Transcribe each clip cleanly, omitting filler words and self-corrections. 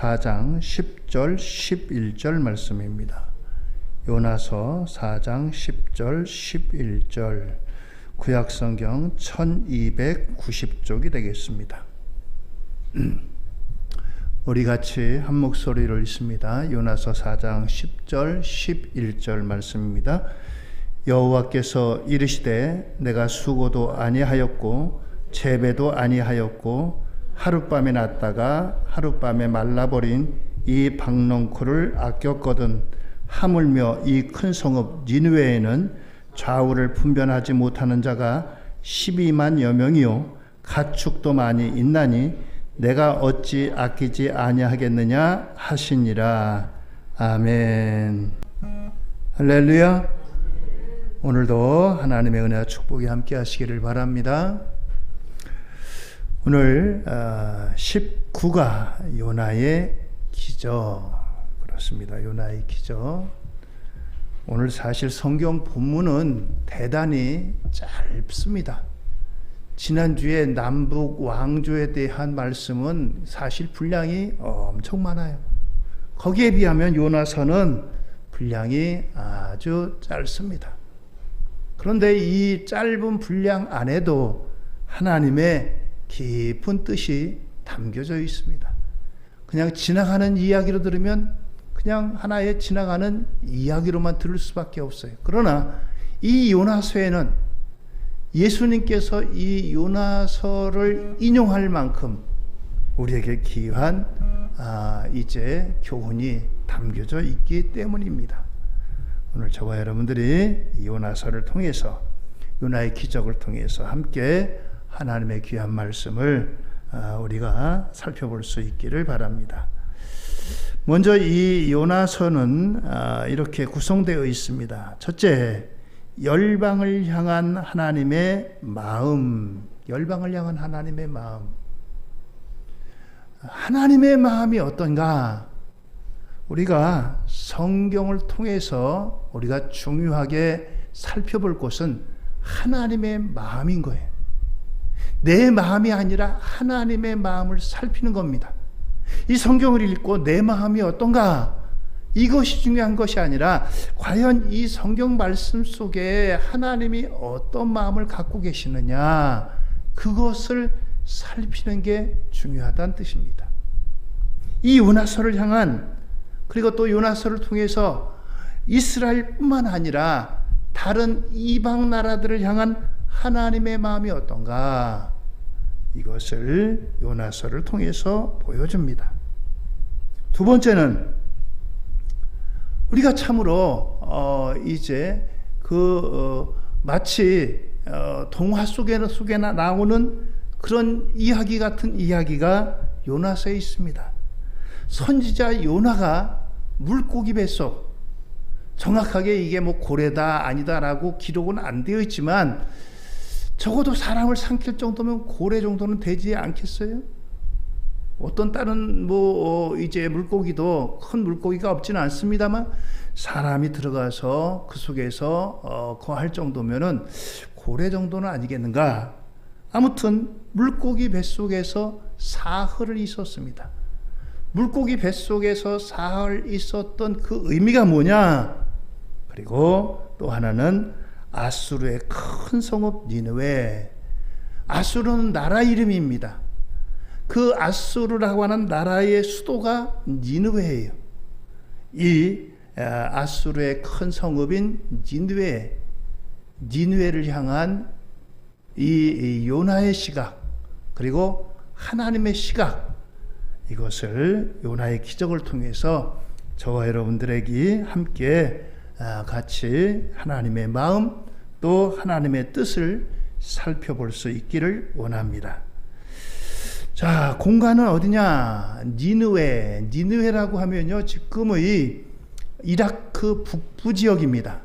4장 10절 11절 말씀입니다. 요나서 4장 10절 11절 구약성경 1290쪽이 되겠습니다. 우리 같이 한 목소리로 읽습니다. 요나서 4장 10절 11절 말씀입니다. 여호와께서 이르시되 내가 수고도 아니하였고 재배도 아니하였고 하룻밤에 났다가 하룻밤에 말라버린 이 박농쿨을 아꼈거든 하물며 이 큰 성읍 니느웨에는 좌우를 분별하지 못하는 자가 12만여 명이요 가축도 많이 있나니 내가 어찌 아끼지 아니하겠느냐 하시니라. 아멘. 할렐루야. 오늘도 하나님의 은혜와 축복이 함께 하시기를 바랍니다. 오늘 19가 요나의 기적. 그렇습니다. 요나의 기적. 오늘 사실 성경 본문은 대단히 짧습니다. 지난주에 남북 왕조에 대한 말씀은 사실 분량이 엄청 많아요. 거기에 비하면 요나서는 분량이 아주 짧습니다. 그런데 이 짧은 분량 안에도 하나님의 깊은 뜻이 담겨져 있습니다. 그냥 지나가는 이야기로 들으면 그냥 하나의 지나가는 이야기로만 들을 수밖에 없어요. 그러나 이 요나서에는 예수님께서 이 요나서를 인용할 만큼 우리에게 귀한 이제 교훈이 담겨져 있기 때문입니다. 오늘 저와 여러분들이 이 요나서를 통해서 요나의 기적을 통해서 함께 하나님의 귀한 말씀을 우리가 살펴볼 수 있기를 바랍니다. 먼저 이 요나서는 이렇게 구성되어 있습니다. 첫째, 열방을 향한 하나님의 마음. 열방을 향한 하나님의 마음. 하나님의 마음이 어떤가? 우리가 성경을 통해서 우리가 중요하게 살펴볼 것은 하나님의 마음인 거예요. 내 마음이 아니라 하나님의 마음을 살피는 겁니다. 이 성경을 읽고 내 마음이 어떤가? 이것이 중요한 것이 아니라 과연 이 성경 말씀 속에 하나님이 어떤 마음을 갖고 계시느냐, 그것을 살피는 게 중요하다는 뜻입니다. 이 요나서를 향한, 그리고 또 요나서를 통해서 이스라엘뿐만 아니라 다른 이방 나라들을 향한 하나님의 마음이 어떤가, 이것을 요나서를 통해서 보여줍니다. 두 번째는 우리가 참으로 이제 마치 동화 속에나 나오는 그런 이야기 같은 이야기가 요나서에 있습니다. 선지자 요나가 물고기 뱃속, 정확하게 이게 뭐 고래다 아니다라고 기록은 안 되어 있지만 적어도 사람을 삼킬 정도면 고래 정도는 되지 않겠어요? 어떤 다른 이제 물고기도 큰 물고기가 없지는 않습니다만 사람이 들어가서 그 속에서 거할 정도면은 고래 정도는 아니겠는가? 아무튼 물고기 뱃속에서 사흘을 있었습니다. 물고기 뱃속에서 사흘 있었던 그 의미가 뭐냐? 그리고 또 하나는 아수르의 큰 성읍 니느웨. 아수르는 나라 이름입니다. 그 아수르라고 하는 나라의 수도가 니느웨예요. 이 아수르의 큰 성읍인 니느웨를 향한 이 요나의 시각, 그리고 하나님의 시각, 이것을 요나의 기적을 통해서 저와 여러분들에게 함께 같이 하나님의 마음 또 하나님의 뜻을 살펴볼 수 있기를 원합니다. 자, 공간은 어디냐? 니느웨라고 하면요, 지금의 이라크 북부 지역입니다.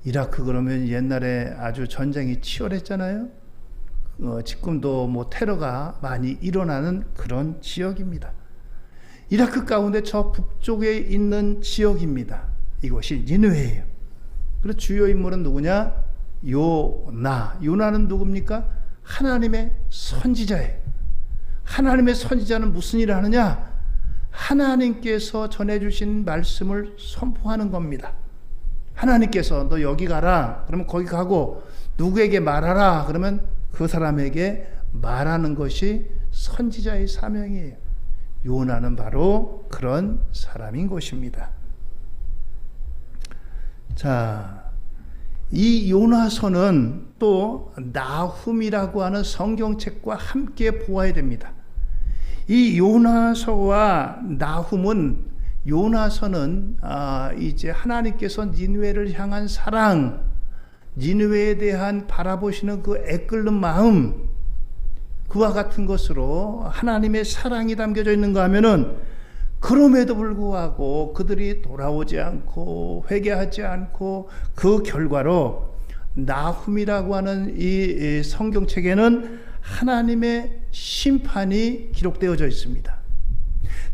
이라크 그러면 옛날에 아주 전쟁이 치열했잖아요. 지금도 뭐 테러가 많이 일어나는 그런 지역입니다. 이라크 가운데 저 북쪽에 있는 지역입니다. 이것이 니느웨예요. 그리고 주요 인물은 누구냐? 요나는 누굽니까? 하나님의 선지자예요. 하나님의 선지자는 무슨 일을 하느냐? 하나님께서 전해주신 말씀을 선포하는 겁니다. 하나님께서 너 여기 가라. 그러면 거기 가고 누구에게 말하라. 그러면 그 사람에게 말하는 것이 선지자의 사명이에요. 요나는 바로 그런 사람인 것입니다. 자, 이 요나서는 또 나훔이라고 하는 성경책과 함께 보아야 됩니다. 이 요나서와 나훔은, 요나서는 이제 하나님께서 니느웨를 향한 사랑, 니느웨에 대한 바라보시는 그 애끓는 마음, 그와 같은 것으로 하나님의 사랑이 담겨져 있는가 하면은, 그럼에도 불구하고 그들이 돌아오지 않고 회개하지 않고 그 결과로 나훔이라고 하는 이 성경책에는 하나님의 심판이 기록되어져 있습니다.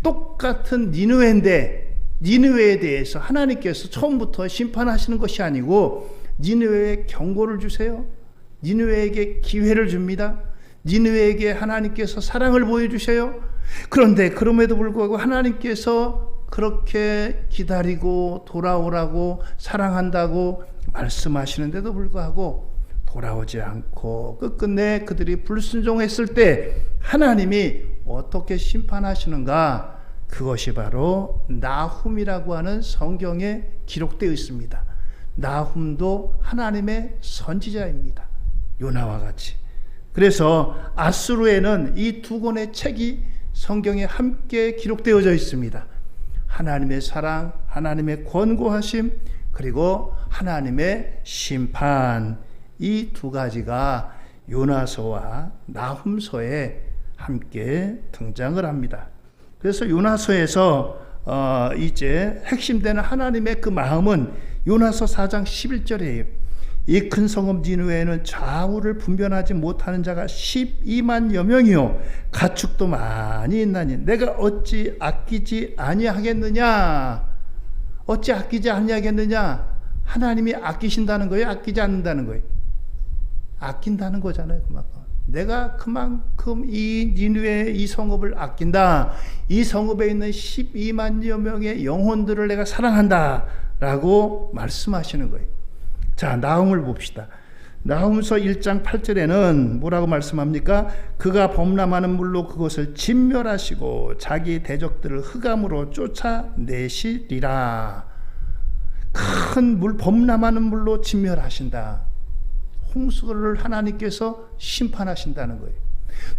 똑같은 니느웨인데 니느웨에 대해서 하나님께서 처음부터 심판하시는 것이 아니고 니느웨에 경고를 주세요. 니느웨에게 기회를 줍니다. 니느웨에게 하나님께서 사랑을 보여주세요. 그런데 그럼에도 불구하고 하나님께서 그렇게 기다리고 돌아오라고 사랑한다고 말씀하시는데도 불구하고 돌아오지 않고 끝끝내 그들이 불순종했을 때 하나님이 어떻게 심판하시는가, 그것이 바로 나훔이라고 하는 성경에 기록되어 있습니다. 나훔도 하나님의 선지자입니다. 요나와 같이. 그래서 아수르에는 이 두 권의 책이 성경에 함께 기록되어져 있습니다. 하나님의 사랑, 하나님의 권고하심, 그리고 하나님의 심판, 이 두 가지가 요나서와 나훔서에 함께 등장을 합니다. 그래서 요나서에서 이제 핵심되는 하나님의 그 마음은 요나서 4장 11절이에요. 이 큰 성읍 니느웨에는 좌우를 분별하지 못하는 자가 12만여 명이요 가축도 많이 있나니 내가 어찌 아끼지 아니하겠느냐. 어찌 아끼지 아니하겠느냐. 하나님이 아끼신다는 거예요, 아끼지 않는다는 거예요? 아낀다는 거잖아요. 내가 그만큼 이 니느웨 이 성읍을 아낀다. 이 성읍에 있는 12만여 명의 영혼들을 내가 사랑한다 라고 말씀하시는 거예요. 자, 나훔을 봅시다. 나훔서 1장 8절에는 뭐라고 말씀합니까? 그가 범람하는 물로 그것을 진멸하시고 자기 대적들을 흑암으로 쫓아내시리라. 큰 물, 범람하는 물로 진멸하신다. 홍수를 하나님께서 심판하신다는 거예요.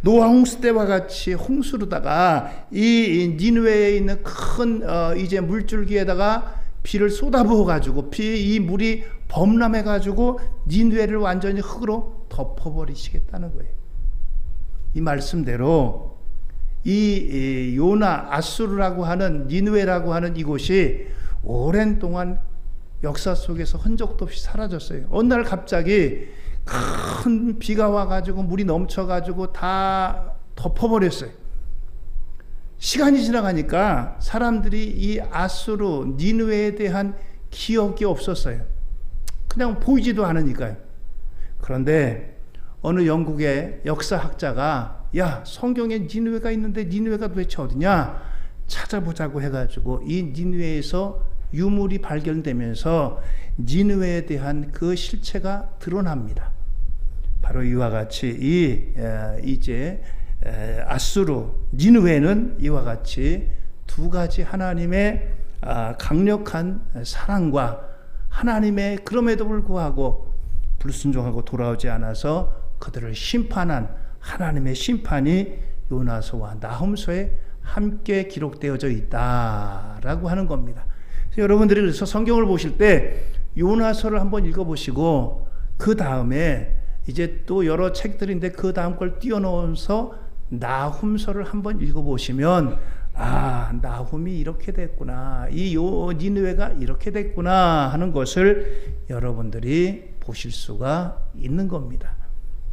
노아 홍수 때와 같이 홍수로다가 이 니느웨에 있는 큰 이제 물줄기에다가 비를 쏟아부어 가지고 이 물이 범람해 가지고 니느웨를 완전히 흙으로 덮어버리시겠다는 거예요. 이 말씀대로 이 요나, 아수르라고 하는 니느웨라고 하는 이곳이 오랜 동안 역사 속에서 흔적도 없이 사라졌어요. 어느 날 갑자기 큰 비가 와가지고 물이 넘쳐가지고 다 덮어버렸어요. 시간이 지나가니까 사람들이 이 아수르, 니느웨에 대한 기억이 없었어요. 그냥 보이지도 않으니까요. 그런데 어느 영국의 역사학자가 야, 성경에 니느웨가 있는데 니느웨가 도대체 어디냐 찾아보자고 해가지고 이 니느웨에서 유물이 발견되면서 니느웨에 대한 그 실체가 드러납니다. 바로 이와 같이 이제 아수르, 니느웨는 이와 같이 두 가지 하나님의 강력한 사랑과 하나님의 그럼에도 불구하고 불순종하고 돌아오지 않아서 그들을 심판한 하나님의 심판이 요나서와 나훔서에 함께 기록되어져 있다라고 하는 겁니다. 여러분들이 그래서 성경을 보실 때 요나서를 한번 읽어보시고 그 다음에 이제 또 여러 책들인데 그 다음 걸 띄워넣어서 나훔서를 한번 읽어보시면 나훔이 이렇게 됐구나, 이 니느웨가 이렇게 됐구나 하는 것을 여러분들이 보실 수가 있는 겁니다.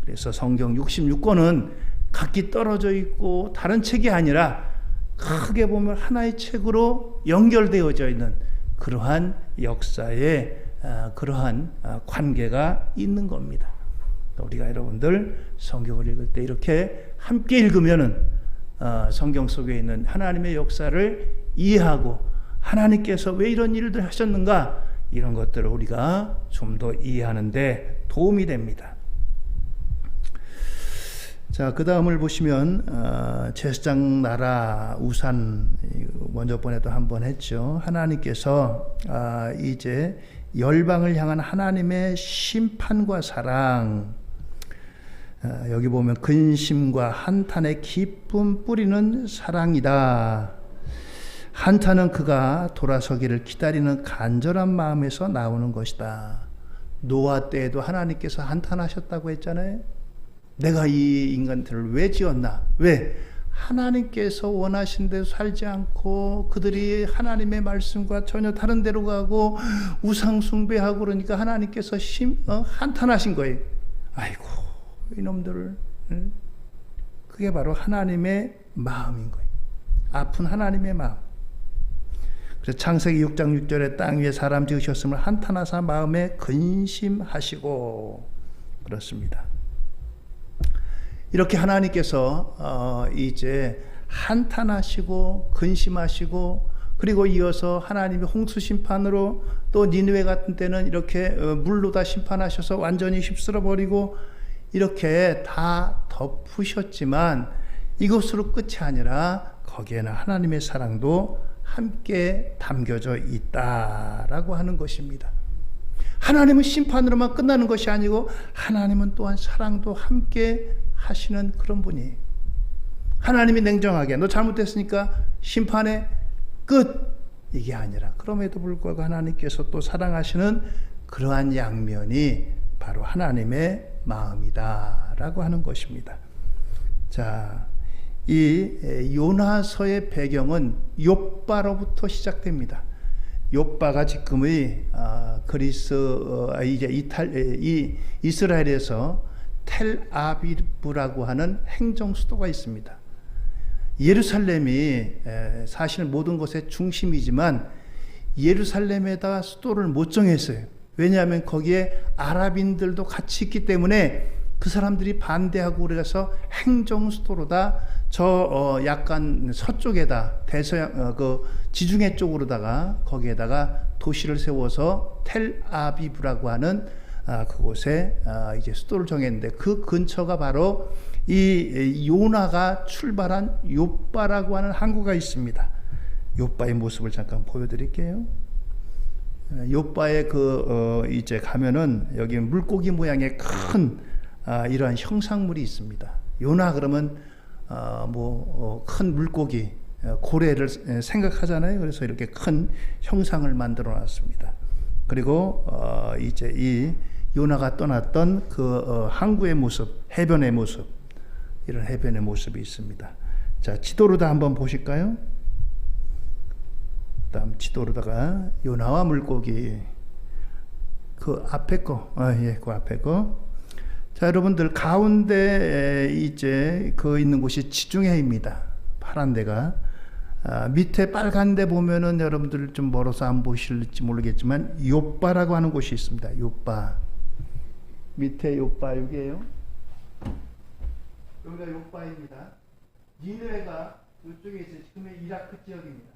그래서 성경 66권은 각기 떨어져 있고 다른 책이 아니라 크게 보면 하나의 책으로 연결되어져 있는 그러한 역사의 그러한 관계가 있는 겁니다. 우리가 여러분들 성경을 읽을 때 이렇게 함께 읽으면은 성경 속에 있는 하나님의 역사를 이해하고 하나님께서 왜 이런 일들 하셨는가 이런 것들을 우리가 좀 더 이해하는 데 도움이 됩니다. 자, 그 다음을 보시면 제사장 나라 우산 먼저 번에도 한번 했죠. 하나님께서 이제 열방을 향한 하나님의 심판과 사랑, 여기 보면 근심과 한탄의 기쁨 뿌리는 사랑이다. 한탄은 그가 돌아서기를 기다리는 간절한 마음에서 나오는 것이다. 노아 때에도 하나님께서 한탄하셨다고 했잖아요. 내가 이 인간들을 왜 지었나? 왜? 하나님께서 원하신 대로 살지 않고 그들이 하나님의 말씀과 전혀 다른 데로 가고 우상 숭배하고 그러니까 하나님께서 한탄하신 거예요. 아이고 이놈들을. 그게 바로 하나님의 마음인 거예요. 아픈 하나님의 마음. 그래서 창세기 6장 6절에 땅 위에 사람 지으셨음을 한탄하사 마음에 근심하시고 그렇습니다. 이렇게 하나님께서 이제 한탄하시고 근심하시고 그리고 이어서 하나님이 홍수 심판으로 또 니느웨 같은 때는 이렇게 물로 다 심판하셔서 완전히 휩쓸어 버리고 이렇게 다 덮으셨지만 이것으로 끝이 아니라 거기에는 하나님의 사랑도 함께 담겨져 있다라고 하는 것입니다. 하나님은 심판으로만 끝나는 것이 아니고 하나님은 또한 사랑도 함께 하시는 그런 분이에요. 하나님이 냉정하게 너 잘못했으니까 심판의 끝 이게 아니라 그럼에도 불구하고 하나님께서 또 사랑하시는 그러한 양면이 바로 하나님의 마음이다라고 하는 것입니다. 자, 이 요나서의 배경은 욥바로부터 시작됩니다. 욥바가 지금의 이스라엘에서 텔아비브라고 하는 행정 수도가 있습니다. 예루살렘이 사실 모든 것의 중심이지만 예루살렘에다 수도를 못 정했어요. 왜냐하면 거기에 아랍인들도 같이 있기 때문에 그 사람들이 반대하고 그래서 행정 수도로다 약간 서쪽에다 대서양 그 지중해 쪽으로다가 거기에다가 도시를 세워서 텔아비브라고 하는 그곳에 이제 수도를 정했는데 그 근처가 바로 이 요나가 출발한 욥바라고 하는 항구가 있습니다. 욥바의 모습을 잠깐 보여드릴게요. 욥바에 이제 가면은 여기 물고기 모양의 큰 이러한 형상물이 있습니다. 요나 그러면 큰 물고기 고래를 생각하잖아요. 그래서 이렇게 큰 형상을 만들어 놨습니다. 그리고 이제 이 요나가 떠났던 그 항구의 모습, 해변의 모습, 이런 해변의 모습이 있습니다. 자, 지도로다 한번 보실까요? 다음 지도로다가 요나와 물고기 그 앞에 거, 그 앞에 거. 자, 여러분들 가운데 이제 그 있는 곳이 지중해입니다. 파란 데가. 밑에 빨간 데 보면은 여러분들 좀 멀어서 안 보실지 모르겠지만 욥바라고 하는 곳이 있습니다. 욥바. 밑에 욥바 여기에요. 여기가 욥바입니다. 니느웨가 이쪽에 있어요. 지금의 이라크 지역입니다.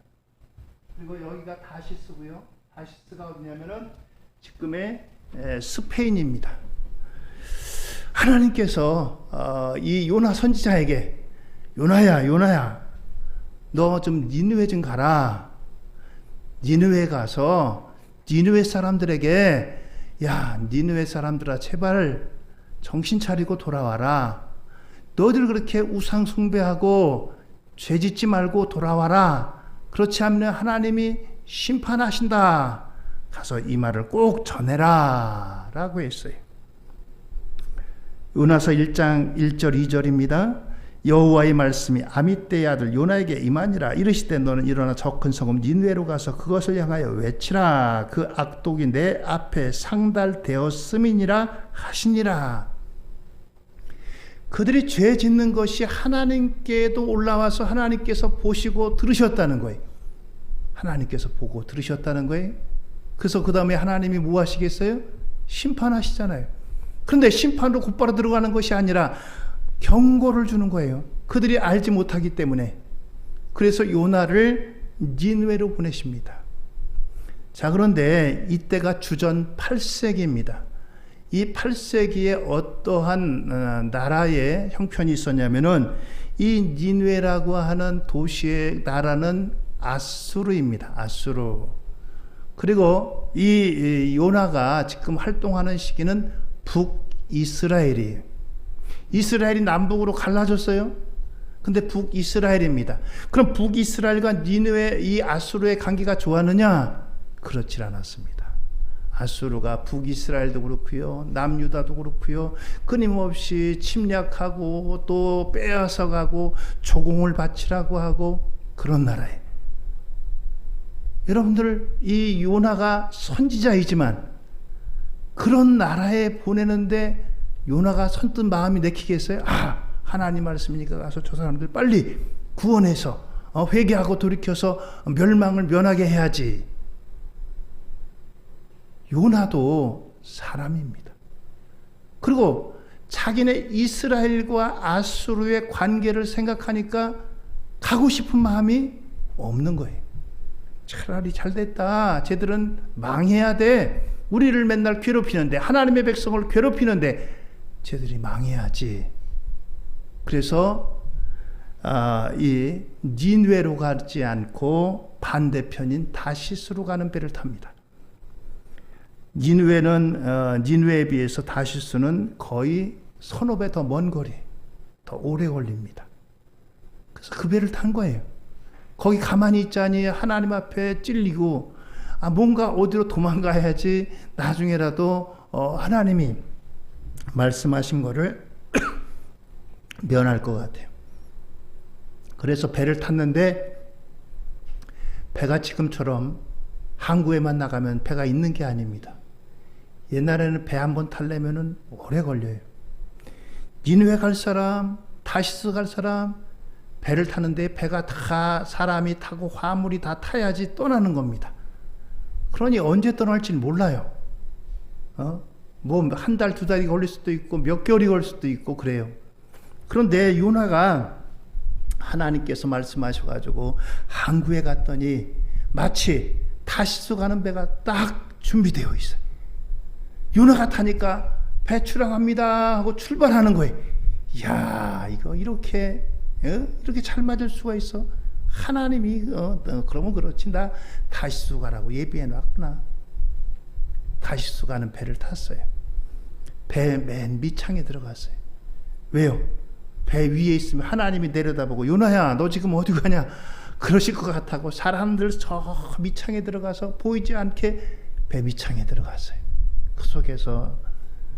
그리고 여기가 다시스고요. 다시스가 어디냐면은 지금의 스페인입니다. 하나님께서 이 요나 선지자에게 요나야 너 좀 니느웨 좀 가라. 니느웨 가서 니느웨 사람들에게 야 니느웨 사람들아 제발 정신 차리고 돌아와라. 너희들 그렇게 우상 숭배하고 죄짓지 말고 돌아와라. 그렇지 않으면 하나님이 심판하신다. 가서 이 말을 꼭 전해라 라고 했어요. 요나서 1장 1절 2절입니다. 여호와의 말씀이 아미떼의 아들 요나에게 임하니라. 이르시되 너는 일어나 저 큰 성읍 니느웨로 가서 그것을 향하여 외치라. 그 악독이 내 앞에 상달되었음이니라 하시니라. 그들이 죄 짓는 것이 하나님께도 올라와서 하나님께서 보시고 들으셨다는 거예요. 하나님께서 보고 들으셨다는 거예요. 그래서 그 다음에 하나님이 뭐 하시겠어요? 심판하시잖아요. 그런데 심판으로 곧바로 들어가는 것이 아니라 경고를 주는 거예요. 그들이 알지 못하기 때문에. 그래서 요나를 니느웨로 보내십니다. 자, 그런데 이때가 주전 8세기입니다. 이 8세기에 어떠한 나라의 형편이 있었냐면은 이 니느웨라고 하는 도시의 나라는 아수르입니다. 아수르. 그리고 이 요나가 지금 활동하는 시기는 북이스라엘이에요. 이스라엘이 남북으로 갈라졌어요. 근데 북이스라엘입니다. 그럼 북이스라엘과 니느웨 이 아수르의 관계가 좋았느냐? 그렇지 않았습니다. 아수르가 북이스라엘도 그렇고요, 남유다도 그렇고요, 끊임없이 침략하고 또 빼앗아가고 조공을 바치라고 하고 그런 나라예요. 여러분들, 이 요나가 선지자이지만 그런 나라에 보내는데 요나가 선뜻 마음이 내키겠어요? 하나님 말씀이니까 가서 저 사람들 빨리 구원해서 회개하고 돌이켜서 멸망을 면하게 해야지. 요나도 사람입니다. 그리고 자기네 이스라엘과 아수르의 관계를 생각하니까 가고 싶은 마음이 없는 거예요. 차라리 잘됐다. 쟤들은 망해야 돼. 우리를 맨날 괴롭히는데, 하나님의 백성을 괴롭히는데 쟤들이 망해야지. 그래서 이 니느웨로 가지 않고 반대편인 다시스로 가는 배를 탑니다. 니느웨에 비해서 다시스는 거의 서너 배 더 먼 거리, 더 오래 걸립니다. 그래서 그 배를 탄 거예요. 거기 가만히 있자니 하나님 앞에 찔리고 뭔가 어디로 도망가야지 나중에라도 하나님이 말씀하신 거를 면할 것 같아요. 그래서 배를 탔는데 배가 지금처럼 항구에만 나가면 배가 있는 게 아닙니다. 옛날에는 배 한 번 타려면 오래 걸려요. 니느웨 갈 사람, 다시스 갈 사람, 배를 타는데 배가 다 사람이 타고 화물이 다 타야지 떠나는 겁니다. 그러니 언제 떠날지는 몰라요. 뭐 한 달, 두 달이 걸릴 수도 있고 몇 개월이 걸릴 수도 있고 그래요. 그런데 요나가 하나님께서 말씀하셔가지고 항구에 갔더니 마치 다시스 가는 배가 딱 준비되어 있어요. 요나가 타니까 배 출항합니다 하고 출발하는 거예요. 이야, 이거 이렇게 잘 맞을 수가 있어? 하나님이 그러면 그렇지, 나 다시스 가라고 예비해 놨구나. 다시스 가는 배를 탔어요. 배 맨 밑창에 들어갔어요. 왜요? 배 위에 있으면 하나님이 내려다보고 요나야 너 지금 어디 가냐 그러실 것 같다고 사람들 저 밑창에 들어가서 보이지 않게 배 밑창에 들어갔어요. 그 속에서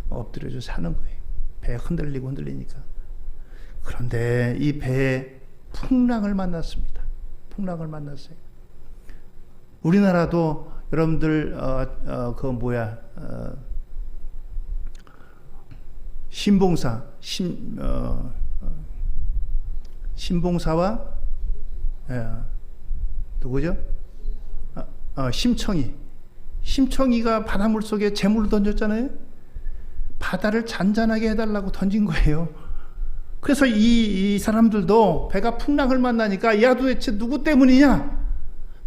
엎드려져 사는 거예요. 배 흔들리니까. 그런데 이 배에 풍랑을 만났습니다. 풍랑을 만났어요. 우리나라도 여러분들 신봉사와 누구죠? 심청이가 바닷물 속에 재물을 던졌잖아요. 바다를 잔잔하게 해달라고 던진 거예요. 그래서 이 사람들도 배가 풍랑을 만나니까 야 도대체 누구 때문이냐?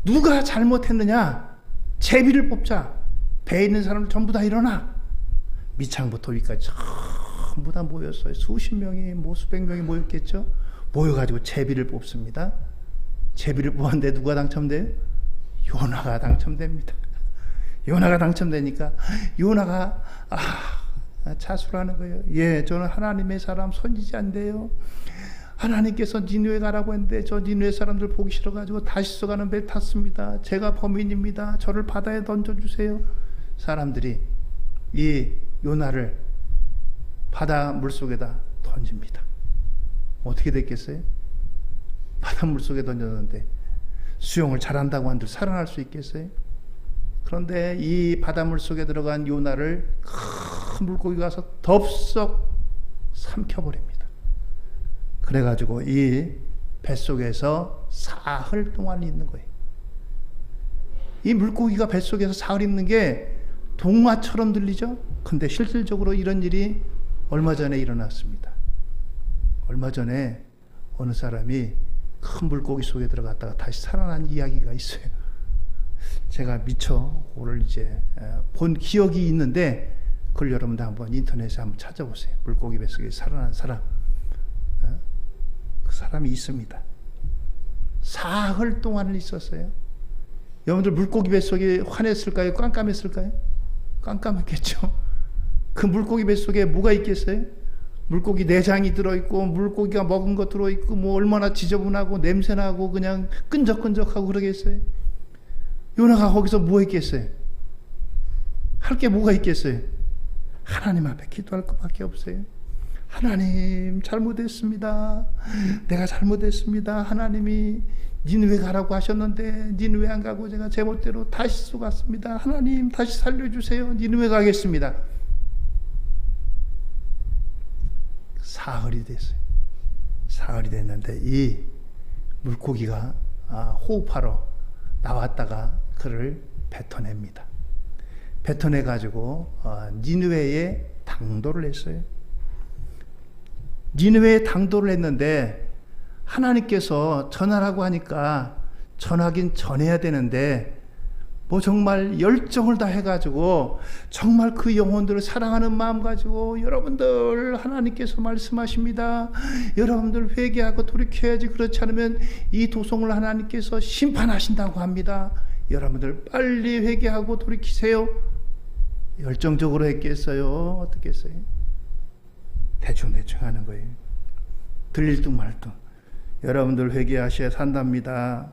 누가 잘못했느냐? 제비를 뽑자. 배에 있는 사람들 전부 다 일어나. 밑창부터 위까지 전부 다 모였어요. 수십 명이 수백 명이 모였겠죠. 모여가지고 제비를 뽑습니다. 제비를 뽑았는데 누가 당첨돼요? 요나가 당첨됩니다. 요나가 당첨되니까 요나가 자수하는 거예요. 예, 저는 하나님의 사람 선지자인데요. 하나님께서 니느웨 가라고 했는데 저 니느웨 사람들 보기 싫어가지고 다시스 가는 배 탔습니다. 제가 범인입니다. 저를 바다에 던져주세요. 사람들이 이 요나를 바다 물속에다 던집니다. 어떻게 됐겠어요? 바다 물속에 던졌는데 수영을 잘한다고 한들 살아날 수 있겠어요? 그런데 이 바닷물 속에 들어간 요나를 큰 물고기가 와서 덥석 삼켜버립니다. 그래가지고 이 뱃속에서 사흘 동안 있는 거예요. 이 물고기가 뱃속에서 사흘 있는 게 동화처럼 들리죠? 근데 실질적으로 이런 일이 얼마 전에 일어났습니다. 얼마 전에 어느 사람이 큰 물고기 속에 들어갔다가 다시 살아난 이야기가 있어요. 제가 미처 오늘 이제 본 기억이 있는데 그걸 여러분들 한번 인터넷에 한번 찾아보세요. 물고기 뱃속에 살아난 사람. 그 사람이 있습니다. 사흘 동안을 있었어요. 여러분들 물고기 뱃속에 환했을까요? 깜깜했을까요? 깜깜했겠죠. 그 물고기 뱃속에 뭐가 있겠어요? 물고기 내장이 들어있고 물고기가 먹은 거 들어있고 뭐 얼마나 지저분하고 냄새나고 그냥 끈적끈적하고 그러겠어요. 요나가 거기서 뭐 했겠어요? 할 게 뭐가 있겠어요? 하나님 앞에 기도할 것밖에 없어요. 하나님 잘못했습니다. 내가 잘못했습니다. 하나님이 니느웨 가라고 하셨는데 니느웨 안 가고 제가 제멋대로 다시스 갔습니다. 하나님 다시 살려주세요. 니느웨 가겠습니다. 사흘이 됐어요. 사흘이 됐는데 이 물고기가 호흡하러 나왔다가 그를 뱉어냅니다. 뱉어내 가지고 니느웨에 당도를 했어요. 니느웨에 당도를 했는데 하나님께서 전하라고 하니까 전하긴 전해야 되는데 뭐 정말 열정을 다 해가지고 정말 그 영혼들을 사랑하는 마음 가지고 여러분들 하나님께서 말씀하십니다. 여러분들 회개하고 돌이켜야지. 그렇지 않으면 이 도성을 하나님께서 심판하신다고 합니다. 여러분들 빨리 회개하고 돌이키세요. 열정적으로 했겠어요? 어떻게 했어요? 대충대충 하는 거예요. 들릴 둥 말 둥. 여러분들 회개하셔야 산답니다.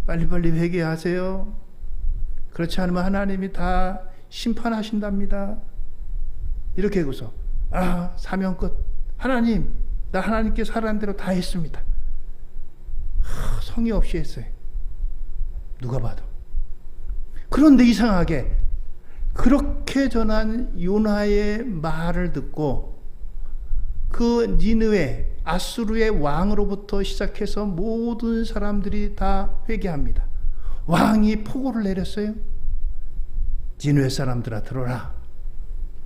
빨리빨리 회개하세요. 그렇지 않으면 하나님이 다 심판하신답니다. 이렇게 하고서 사명 끝. 하나님, 나 하나님께서 하라는 대로 다 했습니다. 성의 없이 했어요. 누가 봐도. 그런데 이상하게 그렇게 전한 요나의 말을 듣고 그 니느웨 아수르의 왕으로부터 시작해서 모든 사람들이 다 회개합니다. 왕이 포고를 내렸어요. 니느웨 사람들아 들어라.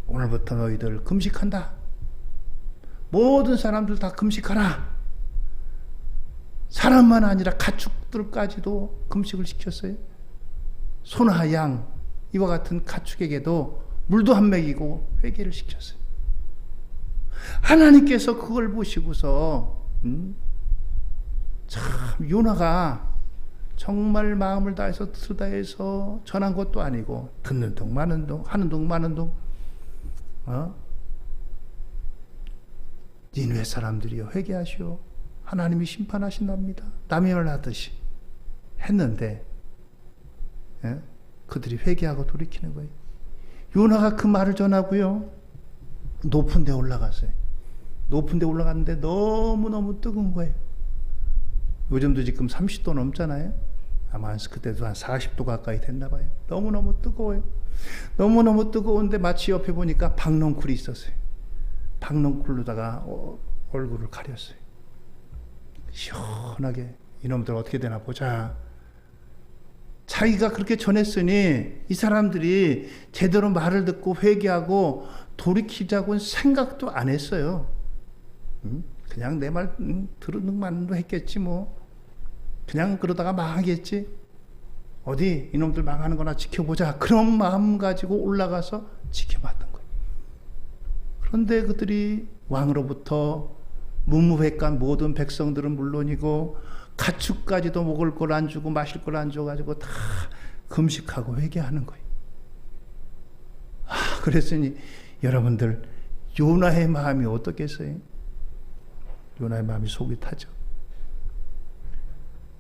오늘부터 너희들 금식한다. 모든 사람들 다 금식하라. 사람만 아니라 가축들까지도 금식을 시켰어요. 소나 양 이와 같은 가축에게도 물도 안 먹이고 회개를 시켰어요. 하나님께서 그걸 보시고서 참 요나가 정말 마음을 다해서 뜻을 다해서 전한 것도 아니고 듣는 둥 마는 둥 하는 둥 마는 둥 니느웨 사람들이여 회개하시오. 하나님이 심판하신답니다. 남의 말 하듯이 했는데 그들이 회개하고 돌이키는 거예요. 요나가 그 말을 전하고요. 높은 데 올라갔어요. 높은 데 올라갔는데 너무너무 뜨거운 거예요. 요즘도 지금 30도 넘잖아요. 아마 그때도 한 40도 가까이 됐나 봐요. 너무너무 뜨거워요. 너무너무 뜨거운데 마치 옆에 보니까 박넝쿨이 있었어요. 박넝쿨로다가 얼굴을 가렸어요. 시원하게 이놈들 어떻게 되나 보자. 자기가 그렇게 전했으니 이 사람들이 제대로 말을 듣고 회개하고 돌이키자고는 생각도 안 했어요. 그냥 내 말 들은 말도 했겠지 뭐. 그냥 그러다가 망하겠지. 어디 이놈들 망하는 거나 지켜보자. 그런 마음 가지고 올라가서 지켜봤던 거예요. 그런데 그들이 왕으로부터 문무백관 모든 백성들은 물론이고 가축까지도 먹을 걸 안 주고 마실 걸 안 줘가지고 다 금식하고 회개하는 거예요. 그랬으니 여러분들 요나의 마음이 어떻겠어요? 요나의 마음이 속이 타죠.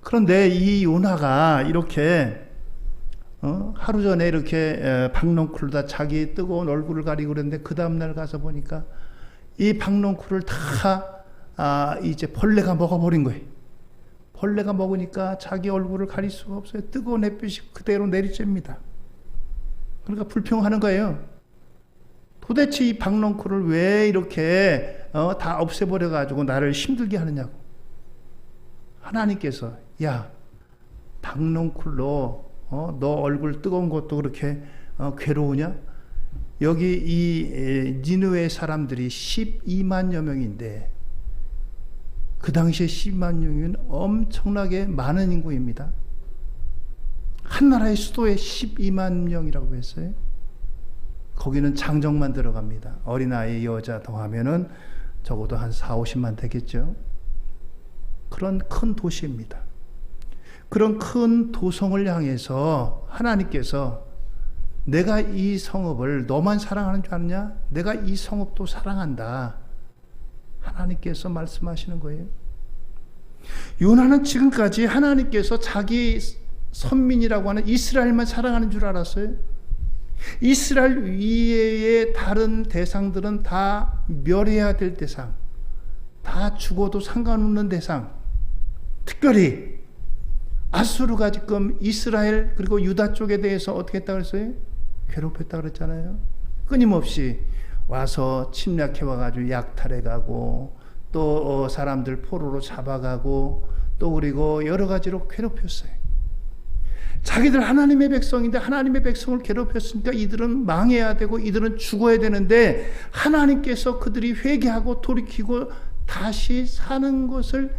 그런데 이 요나가 이렇게 하루 전에 이렇게 박넝쿨다 자기 뜨거운 얼굴을 가리고 그랬는데 그 다음날 가서 보니까 이 박넝쿨을 다 이제 벌레가 먹어버린 거예요. 벌레가 먹으니까 자기 얼굴을 가릴 수가 없어요. 뜨거운 햇빛이 그대로 내리쬐입니다. 그러니까 불평하는 거예요. 도대체 이 박넝쿨을 왜 이렇게 다 없애버려가지고 나를 힘들게 하느냐고. 하나님께서 야 박넝쿨로 너 얼굴 뜨거운 것도 그렇게 괴로우냐? 여기 이 니느웨 사람들이 12만여 명인데 그 당시에 12만 명이면 엄청나게 많은 인구입니다. 한 나라의 수도에 12만 명이라고 했어요. 거기는 장정만 들어갑니다. 어린아이, 여자 더하면은 적어도 한 4, 50만 되겠죠. 그런 큰 도시입니다. 그런 큰 도성을 향해서 하나님께서 내가 이 성읍을 너만 사랑하는 줄 아느냐? 내가 이 성읍도 사랑한다. 하나님께서 말씀하시는 거예요. 요나는 지금까지 하나님께서 자기 선민이라고 하는 이스라엘만 사랑하는 줄 알았어요. 이스라엘 이외의 다른 대상들은 다 멸해야 될 대상, 다 죽어도 상관없는 대상, 특별히 아수르가 지금 이스라엘 그리고 유다 쪽에 대해서 어떻게 했다고 그랬어요? 괴롭혔다고 그랬잖아요. 끊임없이 와서 침략해 와가지고 약탈해가고 또 사람들 포로로 잡아가고 또 그리고 여러 가지로 괴롭혔어요. 자기들 하나님의 백성인데 하나님의 백성을 괴롭혔으니까 이들은 망해야 되고 이들은 죽어야 되는데 하나님께서 그들이 회개하고 돌이키고 다시 사는 것을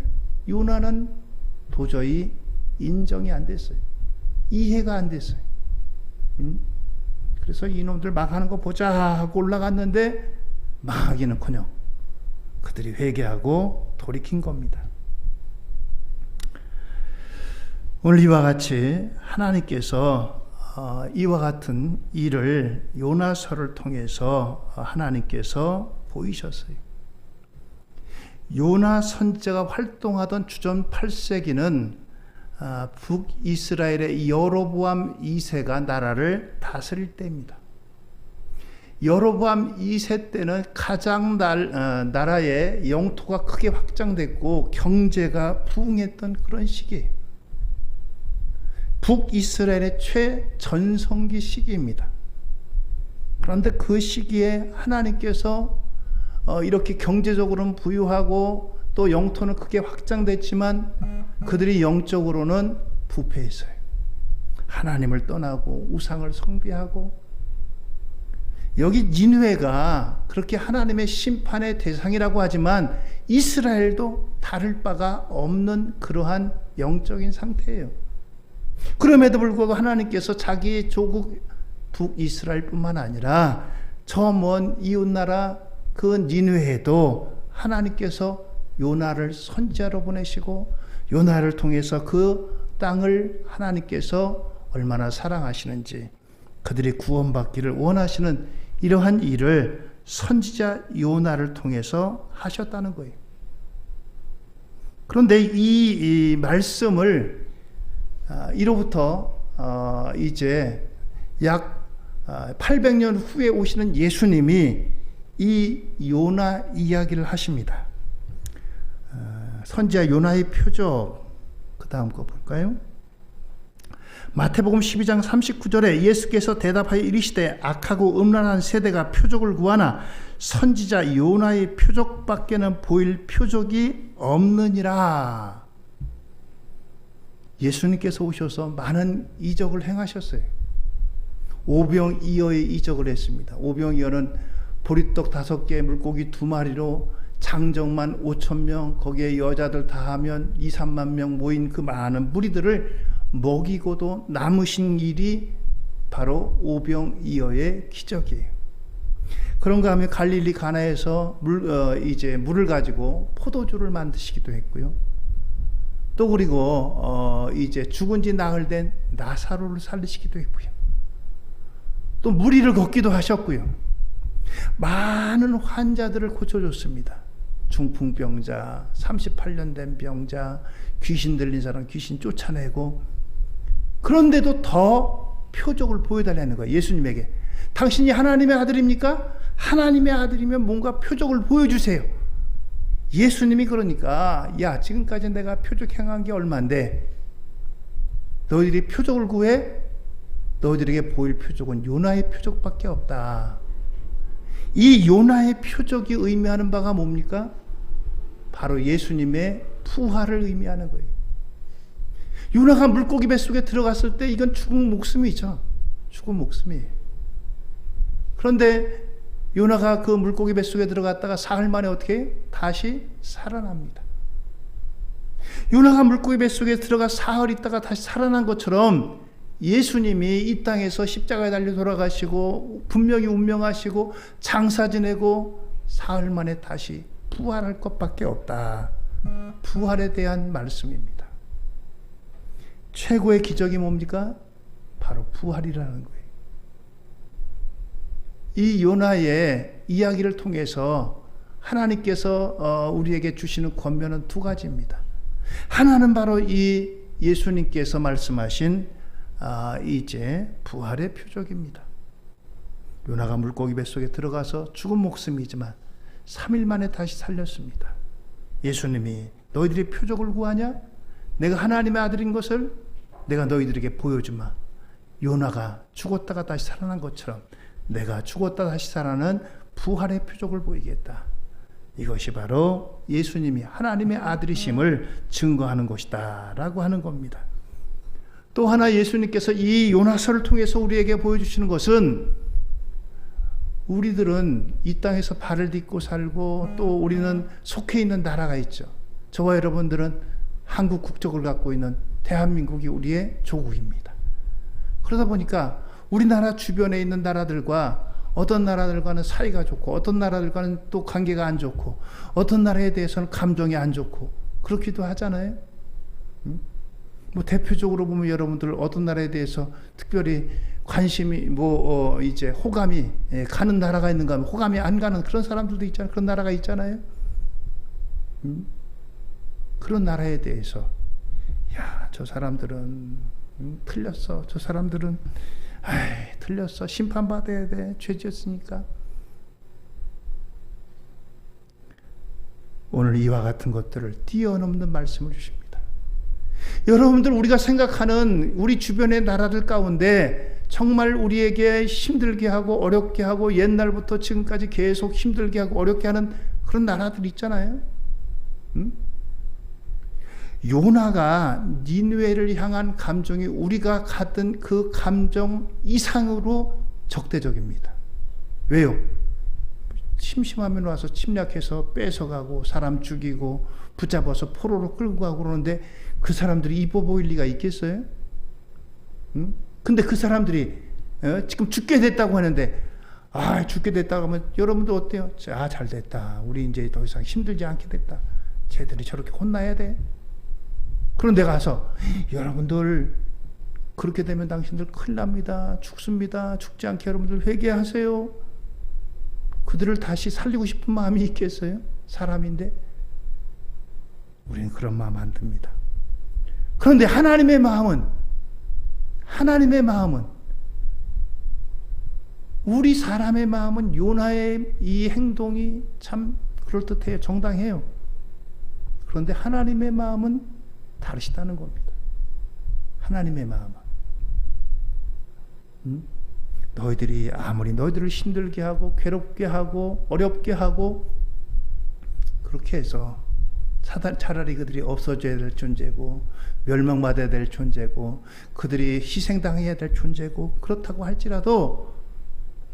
요나는 도저히 인정이 안 됐어요. 이해가 안 됐어요. 그래서 이놈들 망하는 거 보자 하고 올라갔는데 망하기는커녕 그들이 회개하고 돌이킨 겁니다. 오늘 이와 같이 하나님께서 이와 같은 일을 요나서를 통해서 하나님께서 보이셨어요. 요나 선지자가 활동하던 주전 8세기는 북이스라엘의 여로보암 2세가 나라를 다스릴 때입니다. 여로보암 2세 때는 가장 나라의 영토가 크게 확장됐고 경제가 부흥했던 그런 시기예요. 북이스라엘의 최전성기 시기입니다. 그런데 그 시기에 하나님께서 이렇게 경제적으로는 부유하고 또 영토는 크게 확장됐지만 그들이 영적으로는 부패했어요. 하나님을 떠나고 우상을 숭배하고 여기 니느웨가 그렇게 하나님의 심판의 대상이라고 하지만 이스라엘도 다를 바가 없는 그러한 영적인 상태예요. 그럼에도 불구하고 하나님께서 자기의 조국 북이스라엘뿐만 아니라 저 먼 이웃나라 그 니느웨에도 하나님께서 요나를 선지자로 보내시고 요나를 통해서 그 땅을 하나님께서 얼마나 사랑하시는지 그들이 구원받기를 원하시는 이러한 일을 선지자 요나를 통해서 하셨다는 거예요. 그런데 이 말씀을 이로부터 이제 약 800년 후에 오시는 예수님이 이 요나 이야기를 하십니다. 선지자 요나의 표적 그 다음 거 볼까요? 마태복음 12장 39절에 예수께서 대답하여 이르시되 악하고 음란한 세대가 표적을 구하나 선지자 요나의 표적밖에는 보일 표적이 없느니라. 예수님께서 오셔서 많은 이적을 행하셨어요. 오병이어의 이적을 했습니다. 오병이어는 보리떡 5개, 물고기 2마리로 장정만 5,000명, 거기에 여자들 다 하면 2, 3만 명 모인 그 많은 무리들을 먹이고도 남으신 일이 바로 오병이어의 기적이에요. 그런가 하면 갈릴리 가나에서 물을 가지고 포도주를 만드시기도 했고요. 또 그리고 이제 죽은 지 나흘 된 나사로를 살리시기도 했고요. 또 무리를 걷기도 하셨고요. 많은 환자들을 고쳐줬습니다. 중풍병자, 38년 된 병자, 귀신 들린 사람 귀신 쫓아내고, 그런데도 더 표적을 보여달라는 거예요. 예수님에게. 당신이 하나님의 아들입니까? 하나님의 아들이면 뭔가 표적을 보여주세요. 예수님이 그러니까 야, 지금까지 내가 표적 행한 게 얼만데 너희들이 표적을 구해? 너희들에게 보일 표적은 요나의 표적밖에 없다. 이 요나의 표적이 의미하는 바가 뭡니까? 바로 예수님의 부활을 의미하는 거예요. 요나가 물고기 뱃속에 들어갔을 때 이건 죽은 목숨이죠. 죽은 목숨이에요. 그런데 요나가 그 물고기 뱃속에 들어갔다가 사흘 만에 어떻게 해요? 다시 살아납니다. 요나가 물고기 뱃속에 들어가 사흘 있다가 다시 살아난 것처럼 예수님이 이 땅에서 십자가에 달려 돌아가시고 분명히 운명하시고 장사 지내고 사흘 만에 다시 부활할 것밖에 없다. 부활에 대한 말씀입니다. 최고의 기적이 뭡니까? 바로 부활이라는 거예요. 이 요나의 이야기를 통해서 하나님께서 우리에게 주시는 권면은 두 가지입니다. 하나는 바로 이 예수님께서 말씀하신 이제 부활의 표적입니다. 요나가 물고기 뱃속에 들어가서 죽은 목숨이지만 3일 만에 다시 살렸습니다. 예수님이 너희들이 표적을 구하냐? 내가 하나님의 아들인 것을 내가 너희들에게 보여주마. 요나가 죽었다가 다시 살아난 것처럼 내가 죽었다 다시 살아나는 부활의 표적을 보이겠다. 이것이 바로 예수님이 하나님의 아들이심을 증거하는 것이다 라고 하는 겁니다. 또 하나 예수님께서 이 요나서를 통해서 우리에게 보여주시는 것은 우리들은 이 땅에서 발을 딛고 살고 또 우리는 속해 있는 나라가 있죠. 저와 여러분들은 한국 국적을 갖고 있는 대한민국이 우리의 조국입니다. 그러다 보니까 우리나라 주변에 있는 나라들과 어떤 나라들과는 사이가 좋고 어떤 나라들과는 또 관계가 안 좋고 어떤 나라에 대해서는 감정이 안 좋고 그렇기도 하잖아요. 뭐 대표적으로 보면 여러분들 어떤 나라에 대해서 특별히 관심이 이제 호감이 가는 나라가 있는가 하면 호감이 안 가는 그런 사람들도 있잖아요. 그런 나라가 있잖아요. 그런 나라에 대해서 야, 저 사람들은 틀렸어. 저 사람들은 틀렸어. 심판받아야 돼. 죄 지었으니까. 오늘 이와 같은 것들을 뛰어넘는 말씀을 주십니다. 여러분들 우리가 생각하는 우리 주변의 나라들 가운데 정말 우리에게 힘들게 하고 어렵게 하고 옛날부터 지금까지 계속 힘들게 하고 어렵게 하는 그런 나라들 있잖아요. 요나가 니느웨를 향한 감정이 우리가 갖던 그 감정 이상으로 적대적입니다. 왜요? 심심하면 와서 침략해서 뺏어가고 사람 죽이고 붙잡아서 포로로 끌고 가고 그러는데 그 사람들이 이뻐 보일 리가 있겠어요? 근데 그 사람들이 지금 죽게 됐다고 하는데 죽게 됐다고 하면 여러분들 어때요? 잘 됐다. 우리 이제 더 이상 힘들지 않게 됐다. 쟤들이 저렇게 혼나야 돼. 그런데 가서 여러분들 그렇게 되면 당신들 큰일 납니다. 죽습니다. 죽지 않게 여러분들 회개하세요. 그들을 다시 살리고 싶은 마음이 있겠어요? 사람인데 우리는 그런 마음 안 듭니다. 그런데 하나님의 마음은 우리 사람의 마음은 요나의 이 행동이 참 그럴듯해요. 정당해요. 그런데 하나님의 마음은 다르시다는 겁니다. 하나님의 마음은 너희들이 아무리 너희들을 힘들게 하고 괴롭게 하고 어렵게 하고 그렇게 해서 차라리 그들이 없어져야 될 존재고 멸망받아야 될 존재고 그들이 희생당해야 될 존재고 그렇다고 할지라도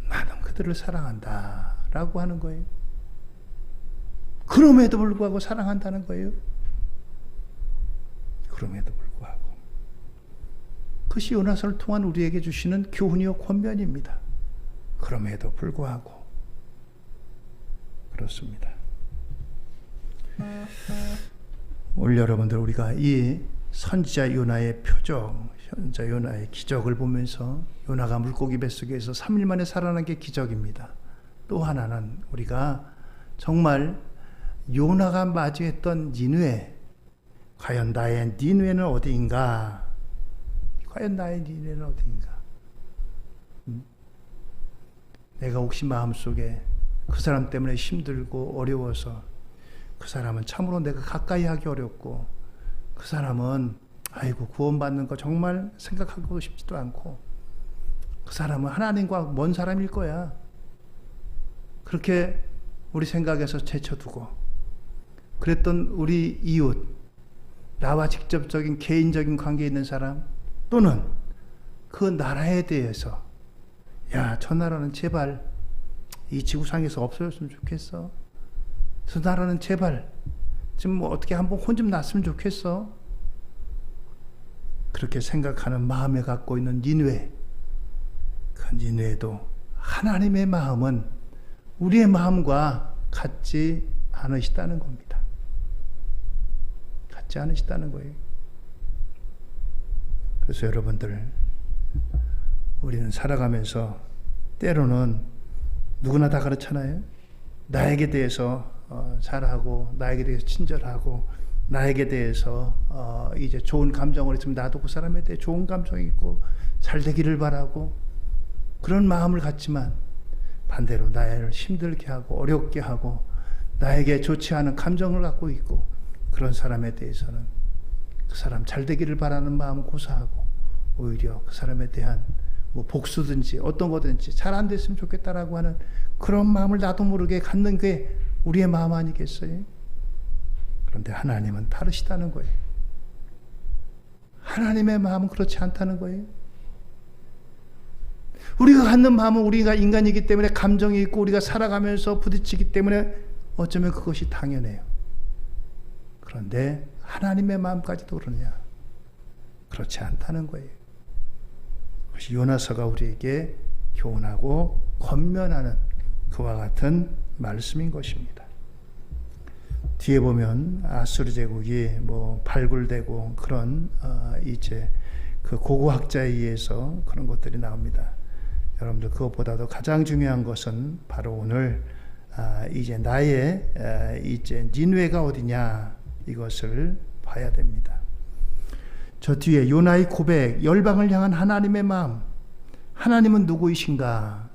나는 그들을 사랑한다 라고 하는 거예요. 그럼에도 불구하고 사랑한다는 거예요. 그럼에도 불구하고 그것이 요나서를 통한 우리에게 주시는 교훈이요 권면입니다. 그럼에도 불구하고 그렇습니다. 오늘 여러분들 우리가 이 선지자 요나의 표적, 선지자 요나의 기적을 보면서 요나가 물고기 뱃속에서 3일 만에 살아난 게 기적입니다. 또 하나는 우리가 정말 요나가 마주했던 니느웨, 과연 나의 니느웨는 어디인가? 과연 나의 니느웨는 어디인가? 내가 혹시 마음속에 그 사람 때문에 힘들고 어려워서 그 사람은 참으로 내가 가까이 하기 어렵고 그 사람은 구원받는 거 정말 생각하고 싶지도 않고 그 사람은 하나님과 먼 사람일 거야. 그렇게 우리 생각에서 제쳐두고 그랬던 우리 이웃, 나와 직접적인 개인적인 관계에 있는 사람 또는 그 나라에 대해서 저 나라는 제발 이 지구상에서 없어졌으면 좋겠어. 저 나라는 제발 지금 뭐 어떻게 한번 혼 좀 났으면 좋겠어. 그렇게 생각하는 마음에 갖고 있는 니느웨, 그 니느웨도 하나님의 마음은 우리의 마음과 같지 않으시다는 겁니다. 같지 않으시다는 거예요. 그래서 여러분들, 우리는 살아가면서 때로는 누구나 다 그렇잖아요. 나에게 대해서 잘하고, 나에게 대해서 친절하고, 나에게 대해서 이제 좋은 감정을 있으면 나도 그 사람에 대해 좋은 감정이 있고 잘 되기를 바라고 그런 마음을 갖지만, 반대로 나를 힘들게 하고 어렵게 하고 나에게 좋지 않은 감정을 갖고 있고 그런 사람에 대해서는 그 사람 잘 되기를 바라는 마음을 고사하고 오히려 그 사람에 대한 뭐 복수든지 어떤 거든지 잘 안 됐으면 좋겠다라고 하는 그런 마음을 나도 모르게 갖는 게 우리의 마음 아니겠어요? 그런데 하나님은 다르시다는 거예요. 하나님의 마음은 그렇지 않다는 거예요. 우리가 갖는 마음은 우리가 인간이기 때문에 감정이 있고 우리가 살아가면서 부딪히기 때문에 어쩌면 그것이 당연해요. 그런데 하나님의 마음까지도 그러냐? 그렇지 않다는 거예요. 그것이 요나서가 우리에게 교훈하고 권면하는 그와 같은 말씀인 것입니다. 뒤에 보면 아수르 제국이 뭐 발굴되고 그런 이제 그 고고학자에 의해서 그런 것들이 나옵니다. 여러분들 그것보다도 가장 중요한 것은 바로 오늘 이제 나의 이제 니느웨가 어디냐 이것을 봐야 됩니다. 저 뒤에 요나의 고백, 열방을 향한 하나님의 마음. 하나님은 누구이신가?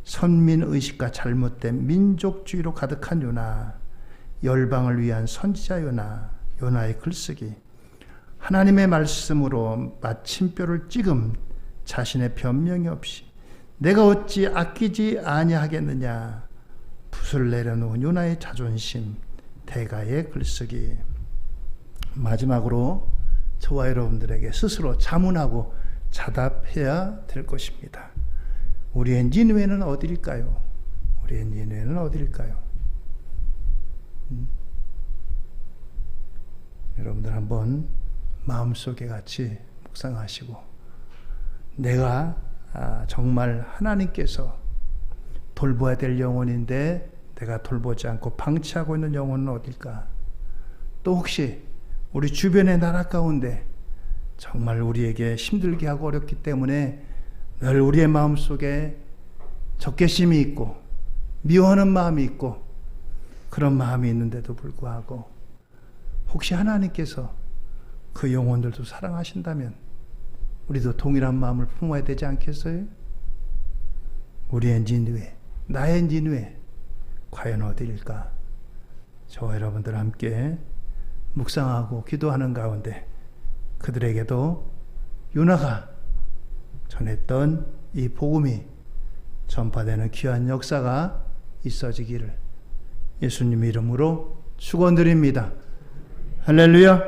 선민의식과 잘못된 민족주의로 가득한 요나, 열방을 위한 선지자 요나, 요나의 글쓰기. 하나님의 말씀으로 마침표를 찍음 자신의 변명이 없이 내가 어찌 아끼지 아니하겠느냐. 붓을 내려놓은 요나의 자존심, 대가의 글쓰기. 마지막으로 저와 여러분들에게 스스로 자문하고 자답해야 될 것입니다. 우리의 니느웨는 어디일까요? 우리의 니느웨는 어디일까요? 여러분들 한번 마음속에 같이 묵상하시고, 내가 정말 하나님께서 돌봐야 될 영혼인데 내가 돌보지 않고 방치하고 있는 영혼은 어딜까? 또 혹시 우리 주변의 나라 가운데 정말 우리에게 힘들게 하고 어렵기 때문에 늘 우리의 마음속에 적개심이 있고 미워하는 마음이 있고 그런 마음이 있는데도 불구하고 혹시 하나님께서 그 영혼들도 사랑하신다면 우리도 동일한 마음을 품어야 되지 않겠어요? 우리의 니느웨, 나의 니느웨 과연 어디일까? 저와 여러분들 함께 묵상하고 기도하는 가운데 그들에게도 요나가 전했던 이 복음이 전파되는 귀한 역사가 있어지기를 예수님 이름으로 축원드립니다. 할렐루야.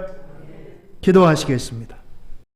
기도하시겠습니다.